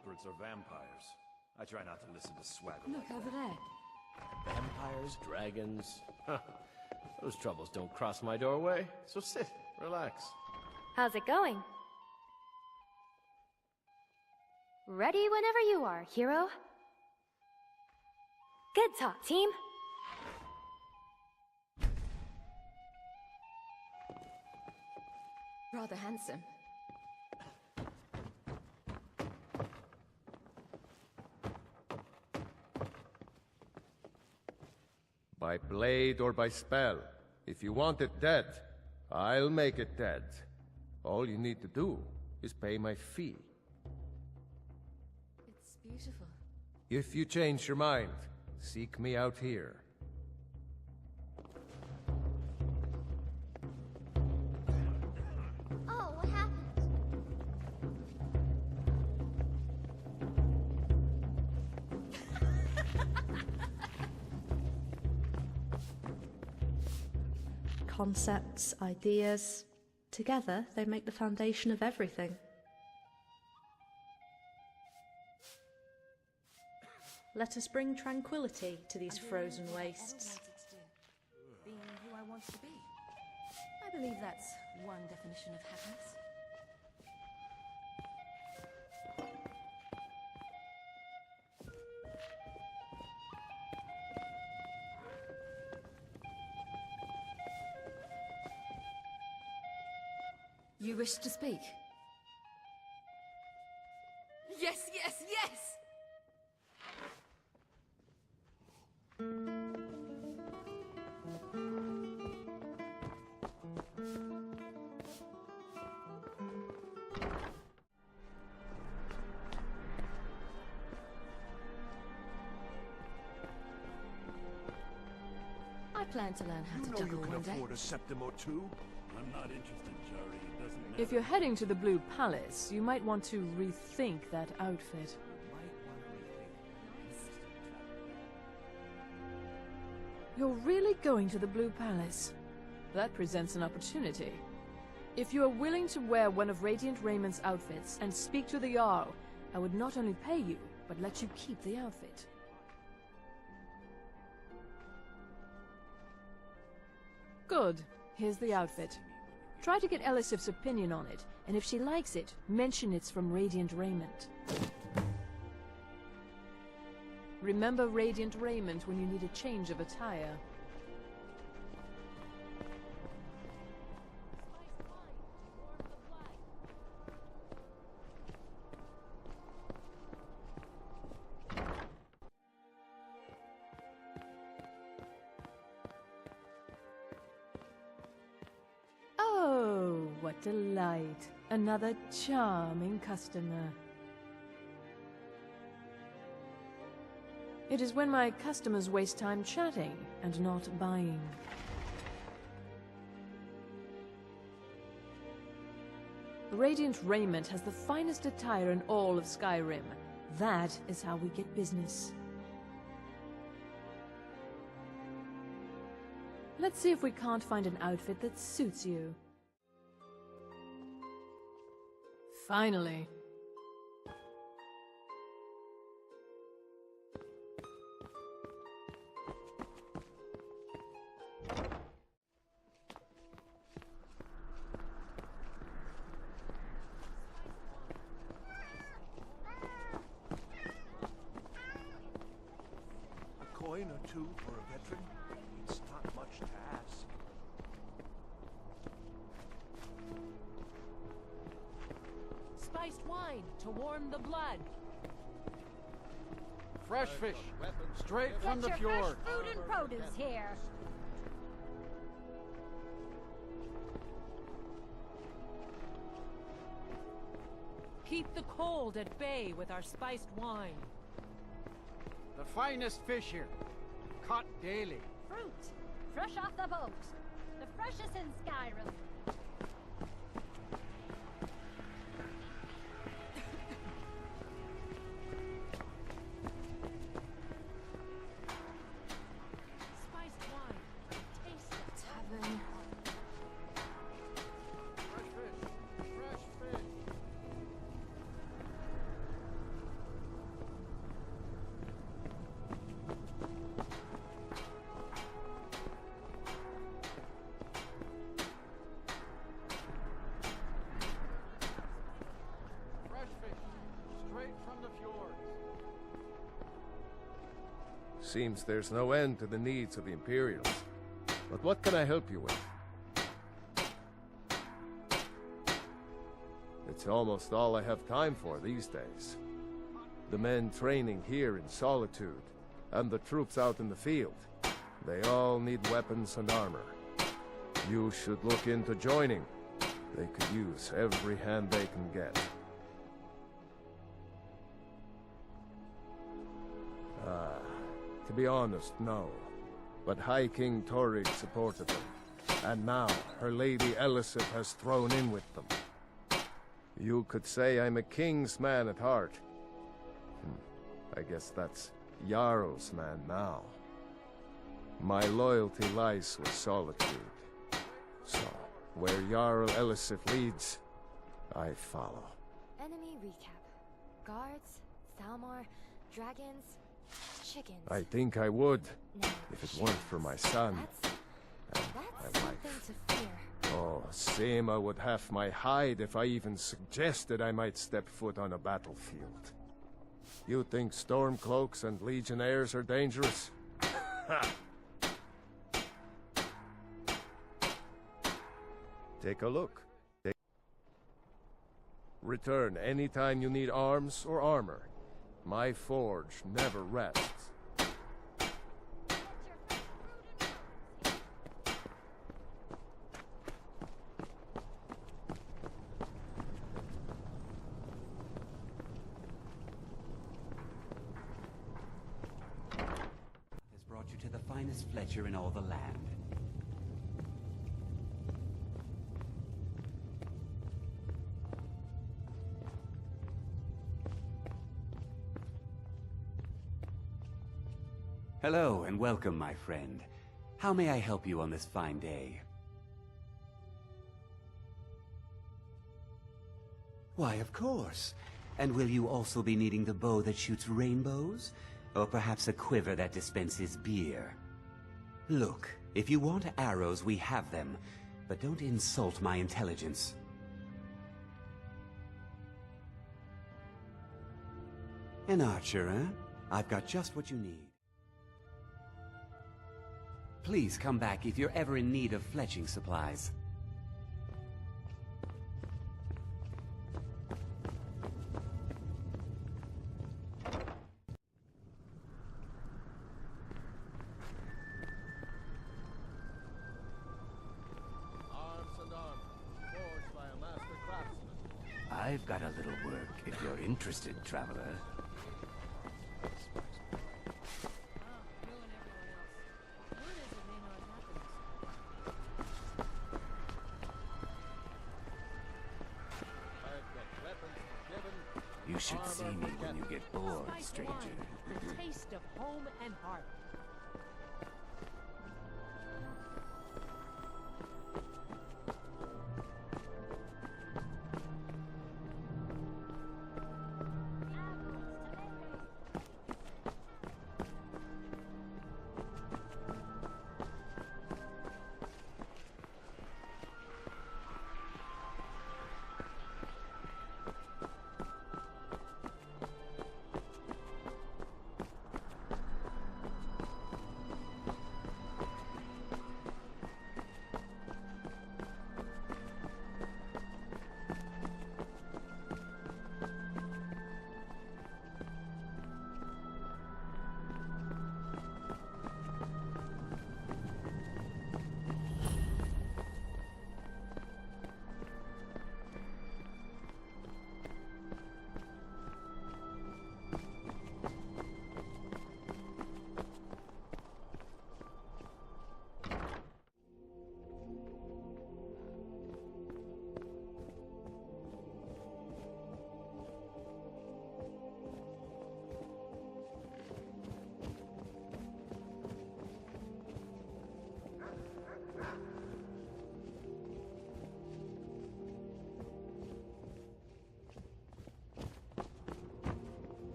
culprits are vampires. I try not to listen to swagger. Look over there. Vampires, dragons. Those troubles don't cross my doorway. So sit, relax. How's it going? Ready whenever you are, hero. Good talk, team. Rather handsome. By blade or by spell. If you want it dead, I'll make it dead. All you need to do is pay my fee. It's beautiful. If you change your mind, seek me out here. Oh, what happened? Concepts, ideas. Together, they make the foundation of everything. Let us bring tranquility to these frozen wastes. Being who I want to be. I believe that's one definition of happiness. You wish to speak? Yes, yes, yes! I plan to learn how to juggle one day. You can afford a septim or two. I'm not interested, Jari. It doesn't matter. If you're heading to the Blue Palace, you might want to rethink that outfit. You're really going to the Blue Palace? That presents an opportunity. If you are willing to wear one of Radiant Raymond's outfits and speak to the Jarl, I would not only pay you, but let you keep the outfit. Good. Here's the outfit. Try to get Elisif's opinion on it, and if she likes it, mention it's from Radiant Raymond. Remember Radiant Raymond when you need a change of attire. Oh, what delight. Another charming customer. It is when my customers waste time chatting and not buying. Radiant Raiment has the finest attire in all of Skyrim. That is how we get business. Let's see if we can't find an outfit that suits you. Finally. A coin or two for a veteran? It's not much to ask. Spiced wine to warm the blood. Fresh fish, straight from the Get your fjord. fresh food and produce here. Keep the cold at bay with our spiced wine. The finest fish here, caught daily. Fruit, fresh off the boat. The freshest in Skyrim. Spiced wine, taste it. Tavern. Fresh fish, fresh fish. Seems there's no end to the needs of the Imperials. But what can I help you with? It's almost all I have time for these days. The men training here in Solitude, and the troops out in the field, they all need weapons and armor. You should look into joining. They could use every hand they can get. To be honest, no. But High King Torrig supported them. And now, her Lady Elisif has thrown in with them. You could say I'm a king's man at heart. I guess that's Jarl's man now. My loyalty lies with Solitude. So, where Jarl Elisif leads, I follow. Enemy recap. Guards, Thalmor, dragons, chickens. I think I would, No, if it weren't for my son That's and my something wife. to fear. Oh, Seema would have my hide if I even suggested I might step foot on a battlefield. You think Stormcloaks and Legionnaires are dangerous? Take a look. Return anytime you need arms or armor. My forge never rests. Has brought you to the finest Fletcher in all the land. Hello and welcome, my friend. How may I help you on this fine day? Why, of course. And will you also be needing the bow that shoots rainbows? Or perhaps a quiver that dispenses beer? Look, if you want arrows, we have them. But don't insult my intelligence. An archer, eh? I've got just what you need. Please come back if you're ever in need of fletching supplies. I've got a little work if you're interested, traveler. You should see me when you get bored, stranger. The taste of home and heart.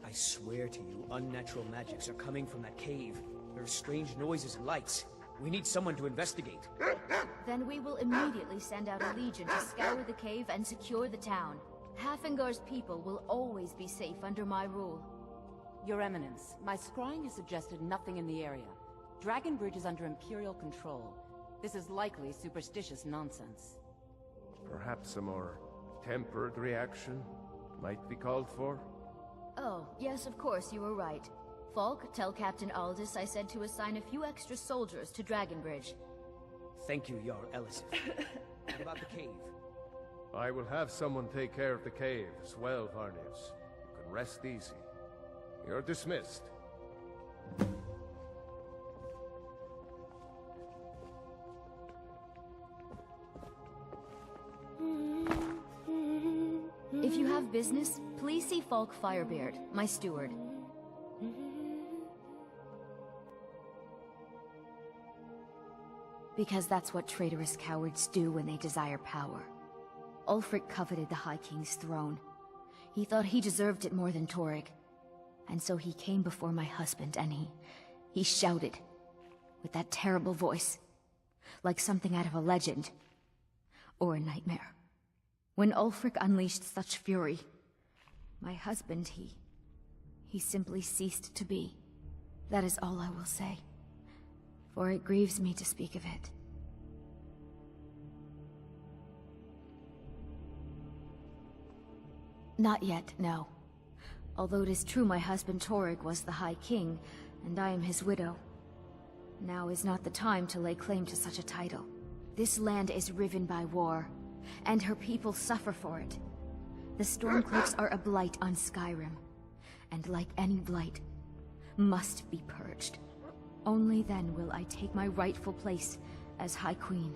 I swear to you, unnatural magics are coming from that cave. There are strange noises and lights. We need someone to investigate. Then we will immediately send out a legion to scour the cave and secure the town. Hafengar's people will always be safe under my rule. Your Eminence, my scrying has suggested nothing in the area. Dragonbridge is under Imperial control. This is likely superstitious nonsense. Perhaps a more tempered reaction might be called for? Oh, yes, of course, you were right. Falk, tell Captain Aldous I said to assign a few extra soldiers to Dragonbridge. Thank you, Jarl Ellis. What about the cave? I will have someone take care of the cave as well, Varnius. You can rest easy. You're dismissed. If you have business, please see Falk Firebeard, my steward. Because that's what traitorous cowards do when they desire power. Ulfric coveted the High King's throne. He thought he deserved it more than Torrig. And so he came before my husband and he shouted, with that terrible voice, like something out of a legend, or a nightmare. When Ulfric unleashed such fury, my husband, he simply ceased to be. That is all I will say, for it grieves me to speak of it. Not yet, no. Although it is true my husband Torrig was the High King, and I am his widow. Now is not the time to lay claim to such a title. This land is riven by war, and her people suffer for it. The Stormcloaks are a blight on Skyrim, and like any blight, must be purged. Only then will I take my rightful place as High Queen.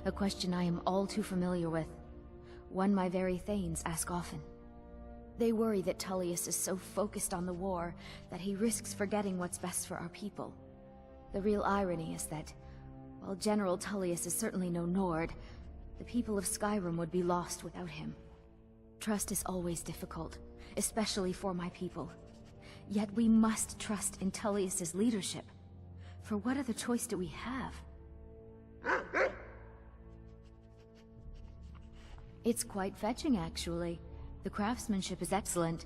A question I am all too familiar with. One my very Thanes ask often. They worry that Tullius is so focused on the war that he risks forgetting what's best for our people. The real irony is that, while General Tullius is certainly no Nord, the people of Skyrim would be lost without him. Trust is always difficult, especially for my people. Yet we must trust in Tullius's leadership. For what other choice do we have? It's quite fetching, actually. The craftsmanship is excellent.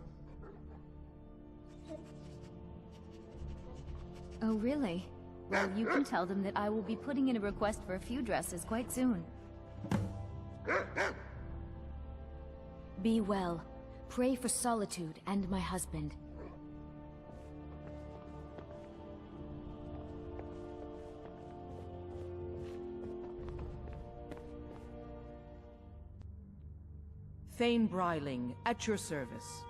Oh, really? Well, you can tell them that I will be putting in a request for a few dresses quite soon. Be well. Pray for Solitude and my husband. Thane Bryling, at your service.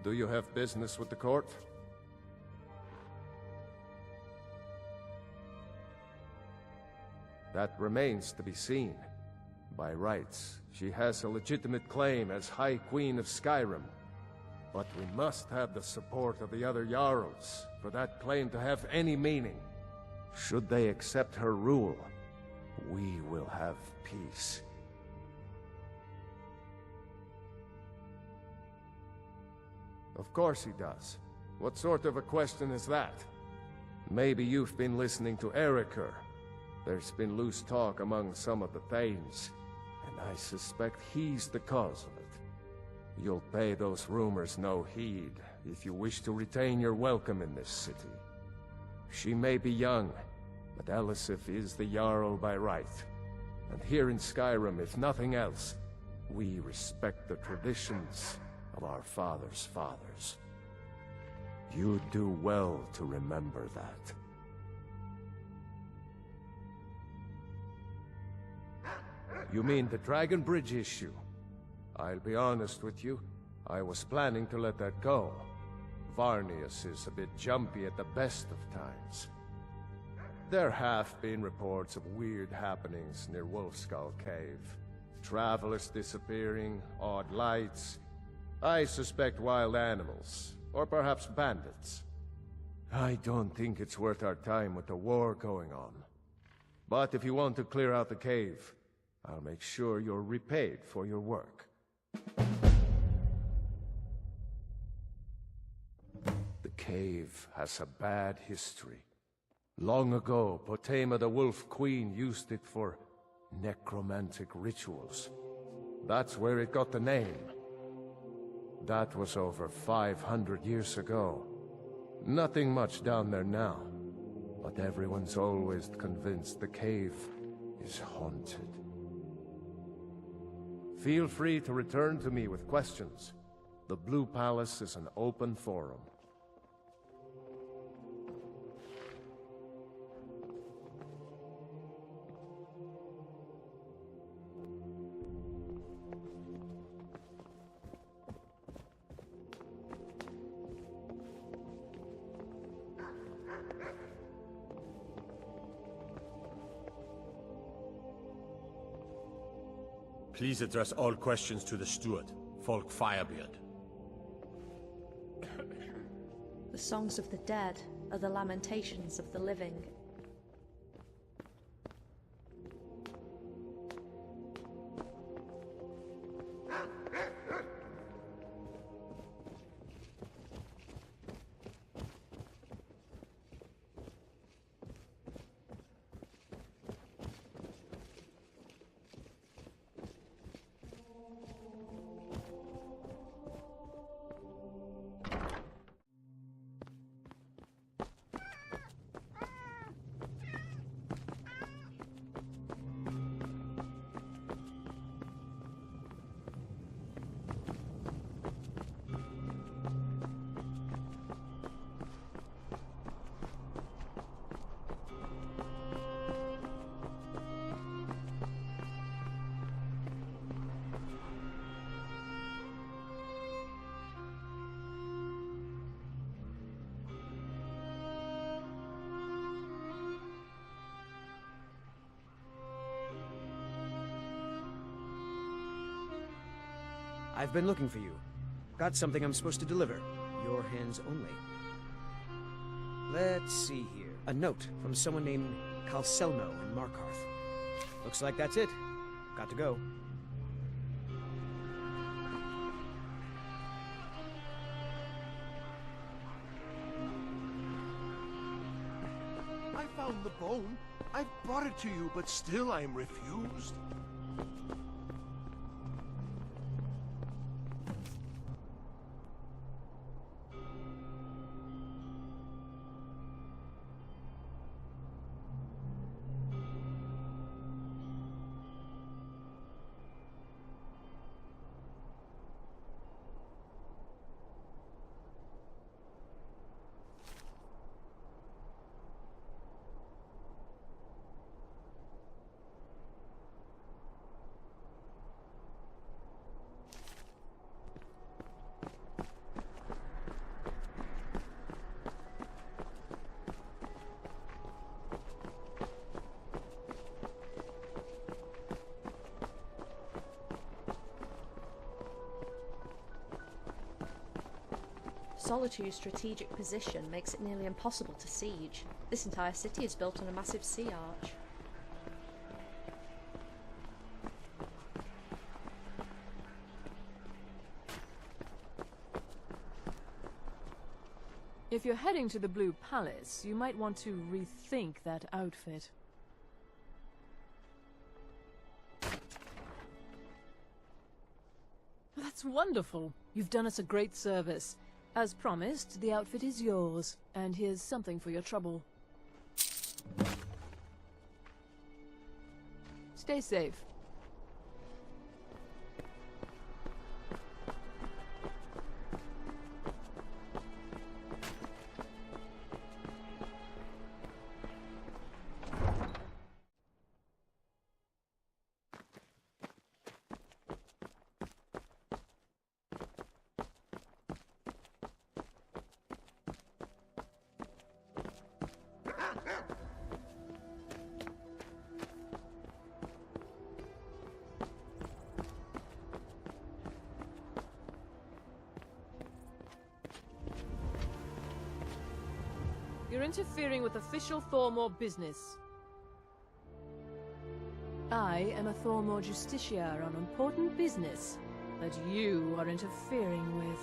Do you have business with the court? That remains to be seen. By rights, she has a legitimate claim as High Queen of Skyrim. But we must have the support of the other Jarls for that claim to have any meaning. Should they accept her rule, we will have peace. Of course he does. What sort of a question is that? Maybe you've been listening to Erikr. There's been loose talk among some of the Thanes, and I suspect he's the cause of it. You'll pay those rumors no heed if you wish to retain your welcome in this city. She may be young, but Elisif is the Jarl by right. And here in Skyrim, if nothing else, we respect the traditions of our fathers' fathers. You do well to remember that. You mean the Dragonbridge issue? I'll be honest with you, I was planning to let that go. Varnius is a bit jumpy at the best of times. There have been reports of weird happenings near Wolfskull Cave. Travelers disappearing, odd lights. I suspect wild animals, or perhaps bandits. I don't think it's worth our time with the war going on. But if you want to clear out the cave, I'll make sure you're repaid for your work. The cave has a bad history. Long ago, Potema the Wolf Queen used it for necromantic rituals. That's where it got the name. That was over 500 years ago. Nothing much down there now, but everyone's always convinced the cave is haunted. Feel free to return to me with questions. The Blue Palace is an open forum. Please address all questions to the steward, Falk Firebeard. The songs of the dead are the lamentations of the living. I've been looking for you. Got something I'm supposed to deliver. Your hands only. Let's see here. A note from someone named Calselmo in Markarth. Looks like that's it. Got to go. I found the bone. I've brought it to you, but still I'm refused. Solitude's strategic position makes it nearly impossible to siege. This entire city is built on a massive sea arch. If you're heading to the Blue Palace, you might want to rethink that outfit. That's wonderful. You've done us a great service. As promised, the outfit is yours, and here's something for your trouble. Stay safe. interfering with official Thormore business. I am a Thormore justiciar on important business that you are interfering with.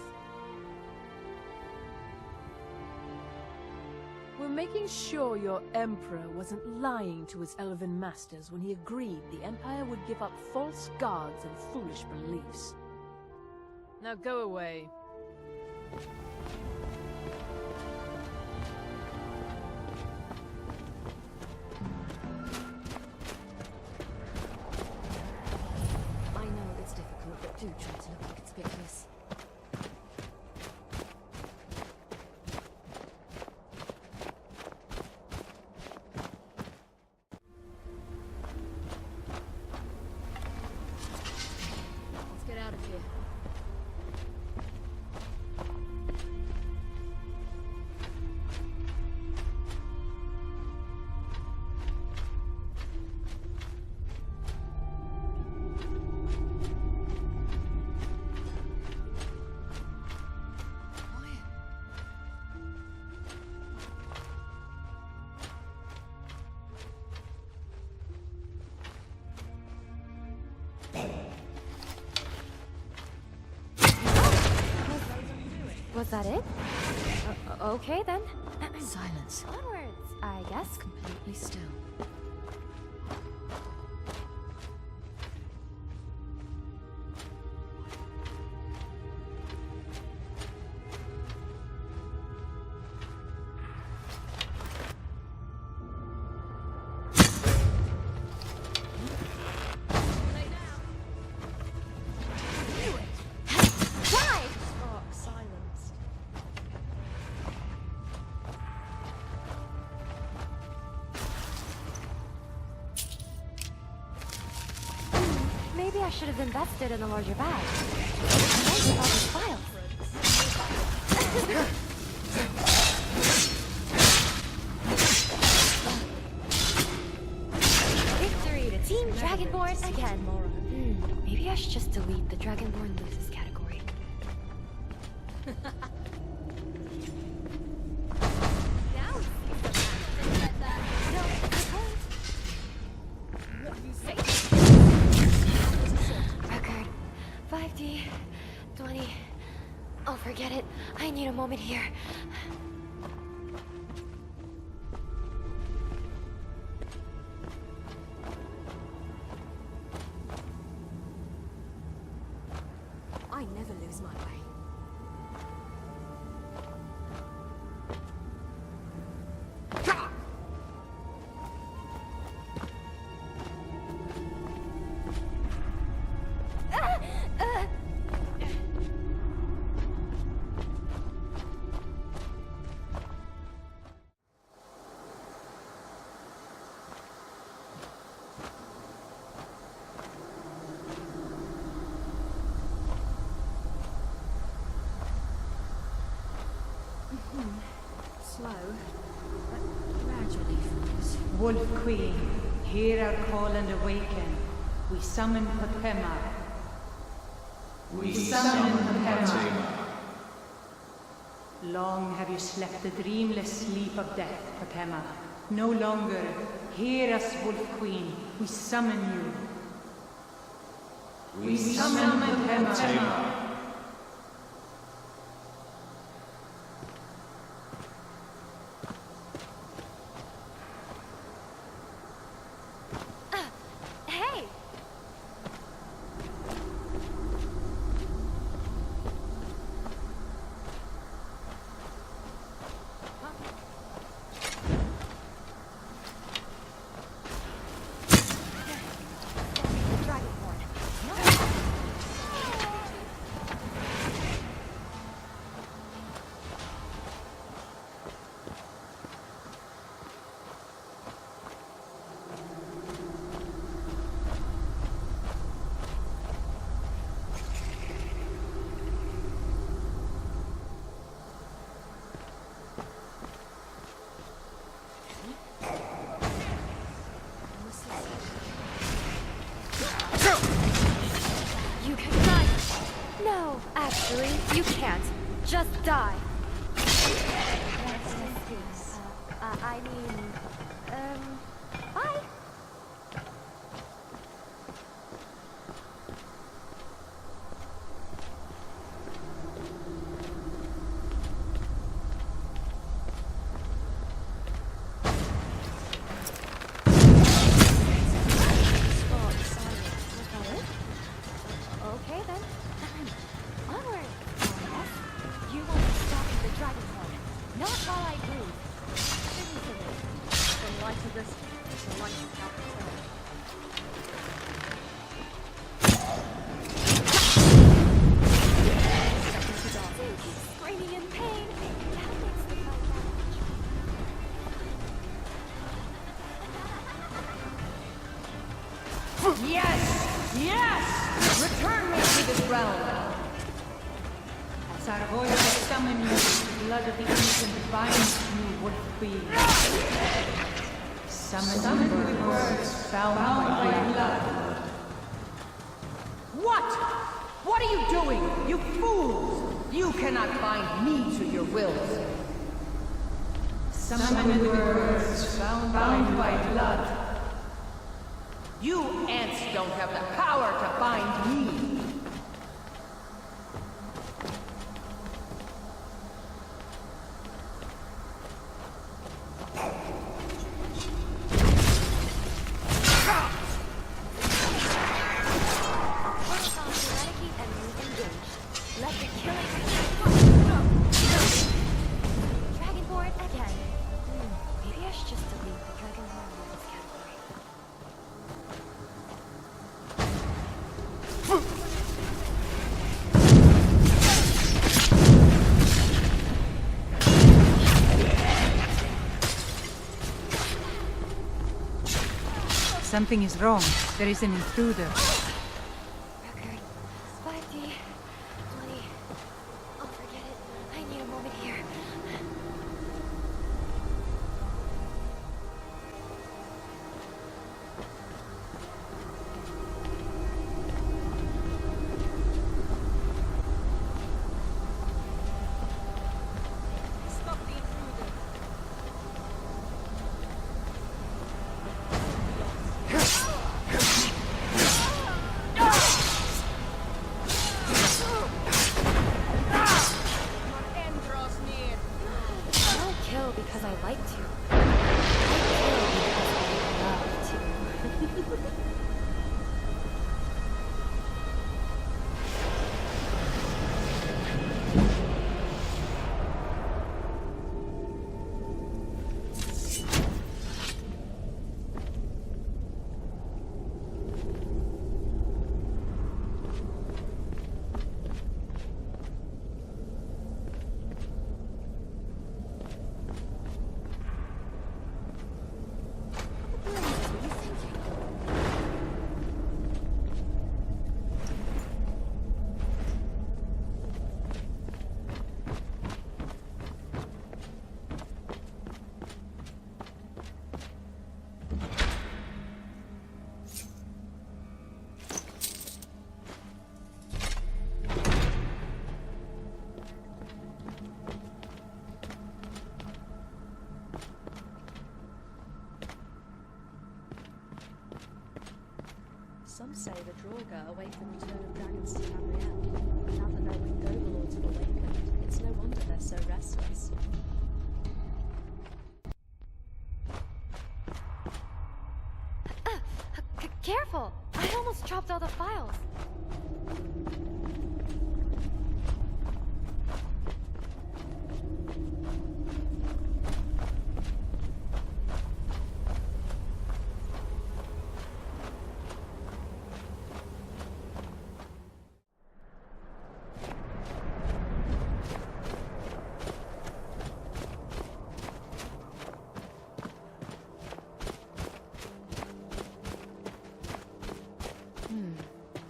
We're making sure your Emperor wasn't lying to his elven masters when he agreed the Empire would give up false gods and foolish beliefs. Now go away. I know it's difficult, but do try to look inconspicuous. Let's get out of here. Was that it? Okay then. Silence. Onwards, I guess. Completely still. Maybe I should have invested in a larger bag. Nice about these files. Victory to Team Dragonborn again. Maybe I should just delete the Dragonborn loses category. Now we see some like that. No, I won't. What do you say? Record 5D 20. Oh, forget it. I need a moment here. I never lose my way. Slow, but gradually falls. Wolf Queen, hear our call and awaken. We summon Potema. We summon Potema. Long have you slept the dreamless sleep of death, Potema. No longer. Hear us, Wolf Queen. We summon you. We summon Potema. Hey! You can run! No, actually, you can't. Just die. I mean, bye. Okay then. Onward! You won't stop the Dragonborn. Not while I breathe. Listen to me. The light of this, the light of Calcutta. Screaming in pain. That makes the fight damage. Yes! Yes! Return me to this realm! As our voice summon you, the blood of the innocent binds you would be. Summoned with words bound by blood. What? What are you doing? You fools! You cannot bind me to your wills. Summoned with words bound by blood. You ants don't have the power to bind me! Dragonborn again. Maybe I should just delete the Dragonborn in this category. Something is wrong. There is an intruder. Record. 5D. 20. I'll forget it. I need a moment here. Stop the intruder. I don't kill because I like to. I kill because I love to. Some say the Dawnguard await the return of dragons to Tamriel. Now that their winged overlords have awakened, it's no wonder they're so restless. Careful! I almost chopped all the files.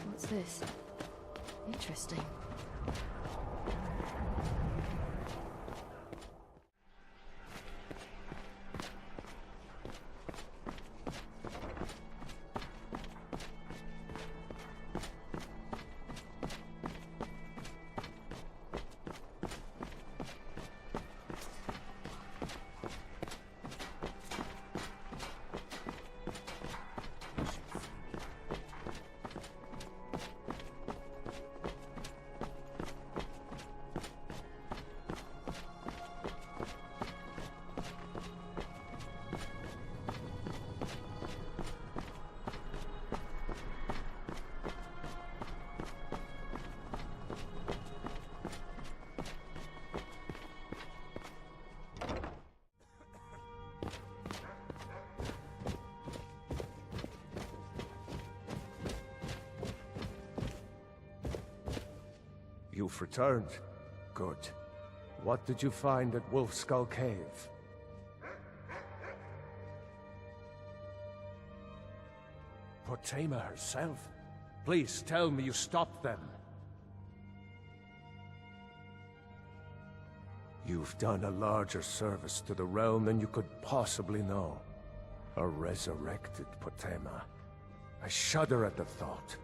What's this? Interesting. You've returned. Good. What did you find at Wolf Skull Cave? Potema herself? Please tell me you stopped them. You've done a larger service to the realm than you could possibly know. A resurrected Potema. I shudder at the thought.